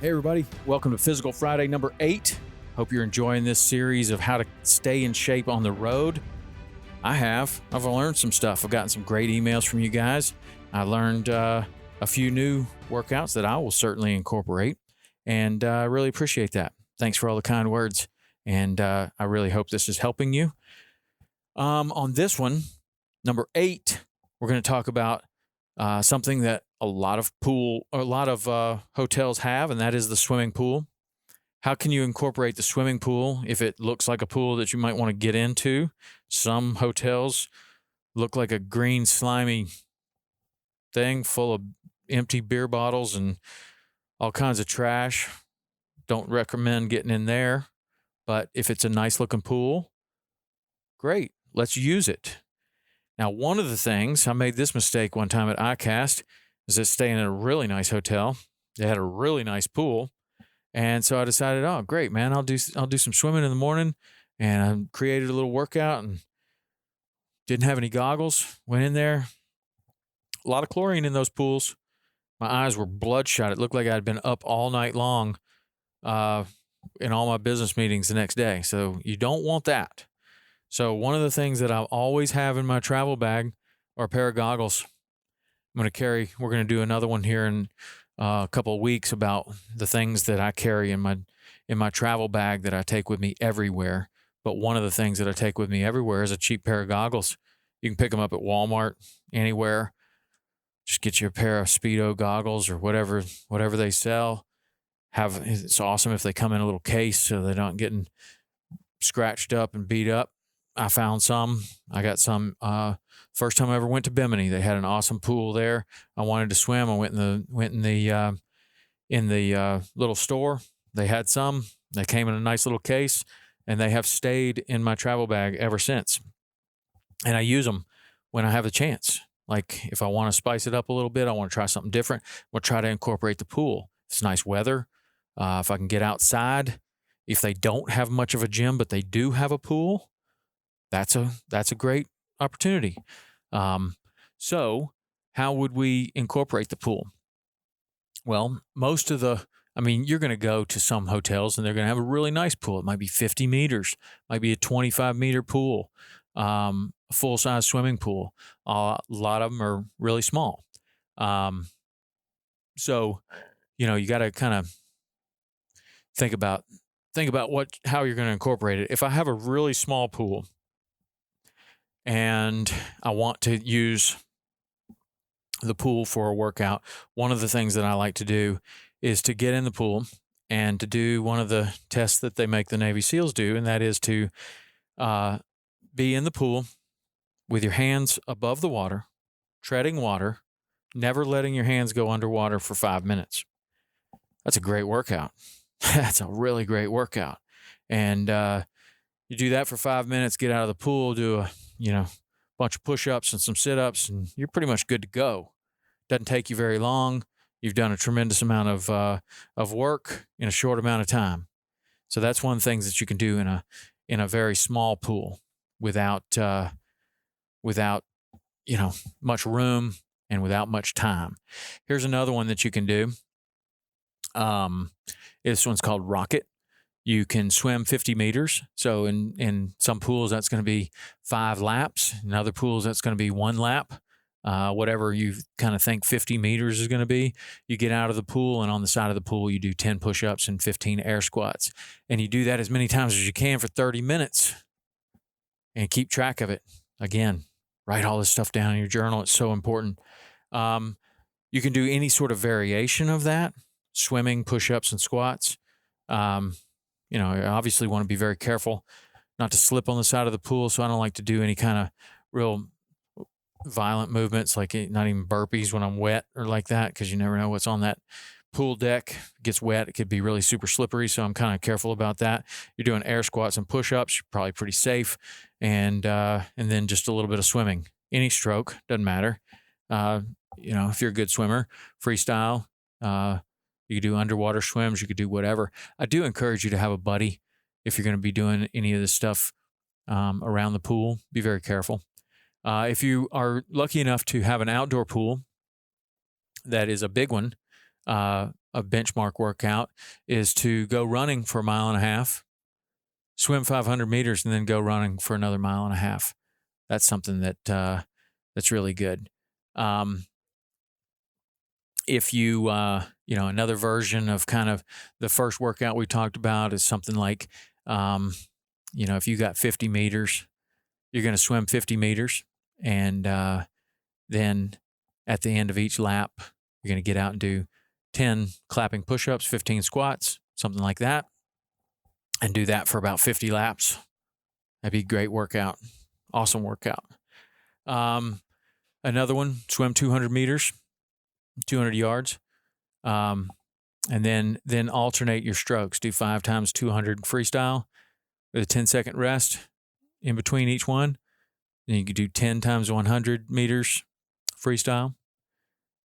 Hey everybody, welcome to Physical Friday number 8. Hope you're enjoying this series of how to stay in shape on the road. I've learned some stuff. I've gotten some great emails from you guys. I learned a few new workouts that I will certainly incorporate, and I really appreciate that. Thanks for all the kind words, and I really hope this is helping you. On this one, number 8, we're going to talk about something that a lot of hotels have, and that is the swimming pool. How can you incorporate the swimming pool if it looks like a pool that you might want to get into? Some hotels look like a green, slimy thing full of empty beer bottles and all kinds of trash. Don't recommend getting in there. But if it's a nice looking pool, great, let's use it. Now, one of the things, I made this mistake one time at ICAST, is that staying in a really nice hotel. They had a really nice pool. And so I decided, oh, great, man, I'll do some swimming in the morning. And I created a little workout and didn't have any goggles. Went in there. A lot of chlorine in those pools. My eyes were bloodshot. It looked like I'd been up all night long in all my business meetings the next day. So you don't want that. So one of the things that I always have in my travel bag are a pair of goggles. We're going to do another one here in a couple of weeks about the things that I carry in my travel bag that I take with me everywhere. But one of the things that I take with me everywhere is a cheap pair of goggles. You can pick them up at Walmart, anywhere. Just get you a pair of Speedo goggles or whatever they sell. It's awesome if they come in a little case so they're not getting scratched up and beat up. I found some. I got some. First time I ever went to Bimini, they had an awesome pool there. I wanted to swim. I went in the little store. They had some. They came in a nice little case, and they have stayed in my travel bag ever since. And I use them when I have a chance. Like if I want to spice it up a little bit, I want to try something different. We'll try to incorporate the pool. If it's nice weather. If I can get outside. If they don't have much of a gym, but they do have a pool, that's a great opportunity. So how would we incorporate the pool? Well, you're going to go to some hotels and they're going to have a really nice pool. It might be 50 meters, might be a 25-meter pool, a full-size swimming pool. A lot of them are really small. So, you got to kind of think about how you're going to incorporate it. If I have a really small pool, and I want to use the pool for a workout, one of the things that I like to do is to get in the pool and to do one of the tests that they make the Navy SEALs do, and that is to be in the pool with your hands above the water, treading water, never letting your hands go underwater for 5 minutes. That's a great workout. That's a really great workout. And you do that for 5 minutes, get out of the pool, do a bunch of push-ups and some sit-ups, and you're pretty much good to go. Doesn't take you very long. You've done a tremendous amount of work in a short amount of time. So that's one of the things that you can do in a very small pool without much room and without much time. Here's another one that you can do. This one's called Rocket. You can swim 50 meters. So in some pools, that's going to be 5 laps. In other pools, that's going to be 1 lap. Whatever you kind of think 50 meters is going to be. You get out of the pool, and on the side of the pool, you do 10 push-ups and 15 air squats. And you do that as many times as you can for 30 minutes. And keep track of it. Again, write all this stuff down in your journal. It's so important. You can do any sort of variation of that. Swimming, push-ups, and squats. You obviously want to be very careful not to slip on the side of the pool. So I don't like to do any kind of real violent movements, like not even burpees when I'm wet or like that, because you never know what's on that pool deck. It gets wet. It could be really super slippery. So I'm kind of careful about that. You're doing air squats and push-ups. You're probably pretty safe. And then just a little bit of swimming. Any stroke, doesn't matter. If you're a good swimmer, freestyle, you could do underwater swims. You could do whatever. I do encourage you to have a buddy if you're going to be doing any of this stuff around the pool. Be very careful. If you are lucky enough to have an outdoor pool that is a big one, a benchmark workout is to go running for 1.5 miles, swim 500 meters, and then go running for another 1.5 miles. That's something that that's really good. If you, another version of kind of the first workout we talked about is something like, if you got 50 meters, you're going to swim 50 meters. And then at the end of each lap, you're going to get out and do 10 clapping push-ups, 15 squats, something like that. And do that for about 50 laps. That'd be a great workout. Awesome workout. Another one, swim 200 meters. 200 yards, and then alternate your strokes. Do 5 times 200 freestyle with a 10-second rest in between each one. Then you could do 10 times 100 meters freestyle,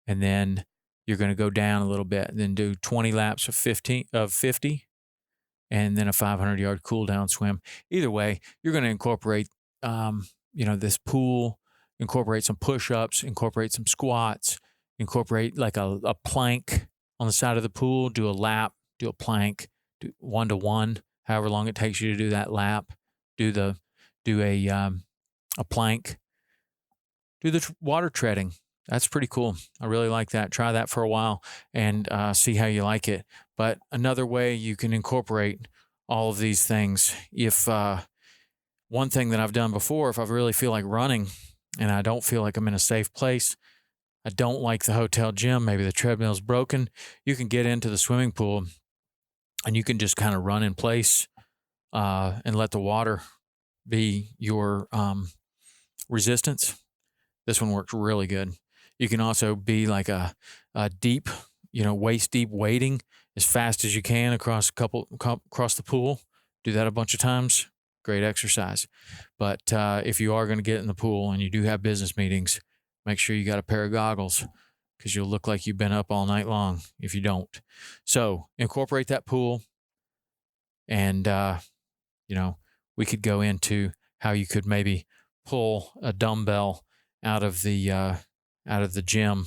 and then you're going to go down a little bit. Then do 20 laps of 50, and then a 500-yard cool down swim. Either way, you're going to incorporate, this pool. Incorporate some push-ups. Incorporate some squats. Incorporate like a plank on the side of the pool, do a lap, do a plank, do 1-to-1, however long it takes you to do that lap, do a plank, do the water treading. That's pretty cool. I really like that. Try that for a while and see how you like it. But another way you can incorporate all of these things, if one thing that I've done before, if I really feel like running and I don't feel like I'm in a safe place, I don't like the hotel gym, maybe the treadmill's broken, you can get into the swimming pool and you can just kind of run in place and let the water be your resistance. This one works really good. You can also be like a deep, waist deep wading as fast as you can across the pool. Do that a bunch of times. Great exercise. But if you are going to get in the pool and you do have business meetings, make sure you got a pair of goggles because you'll look like you've been up all night long if you don't. So incorporate that pool, and we could go into how you could maybe pull a dumbbell out of the gym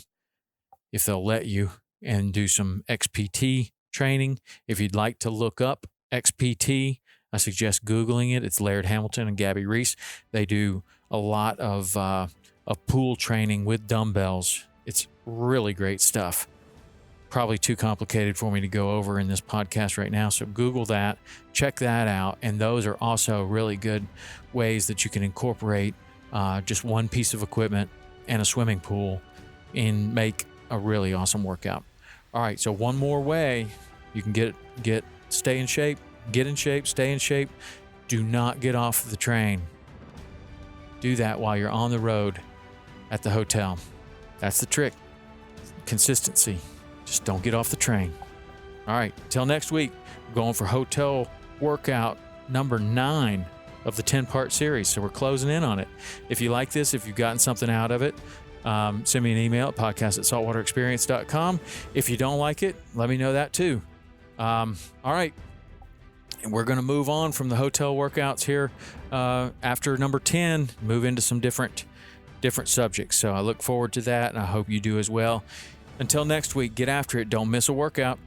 if they'll let you, and do some XPT training. If you'd like to look up XPT, I suggest Googling it. It's Laird Hamilton and Gabby Reese. They do a lot of pool training with dumbbells. It's really great stuff. Probably too complicated for me to go over in this podcast right now. So Google that, check that out. And those are also really good ways that you can incorporate just one piece of equipment and a swimming pool and make a really awesome workout. All right. So one more way you can stay in shape, stay in shape. Do not get off the train. Do that while you're on the road at the hotel. That's the trick. Consistency. Just don't get off the train. All right. Till next week, we're going for hotel workout number 9 of the 10-part series. So we're closing in on it. If you like this, if you've gotten something out of it, send me an email at podcast@saltwaterexperience.com. If you don't like it, let me know that too. All right. And we're going to move on from the hotel workouts here after number 10, move into some different subjects. So I look forward to that, and I hope you do as well. Until next week, get after it. Don't miss a workout.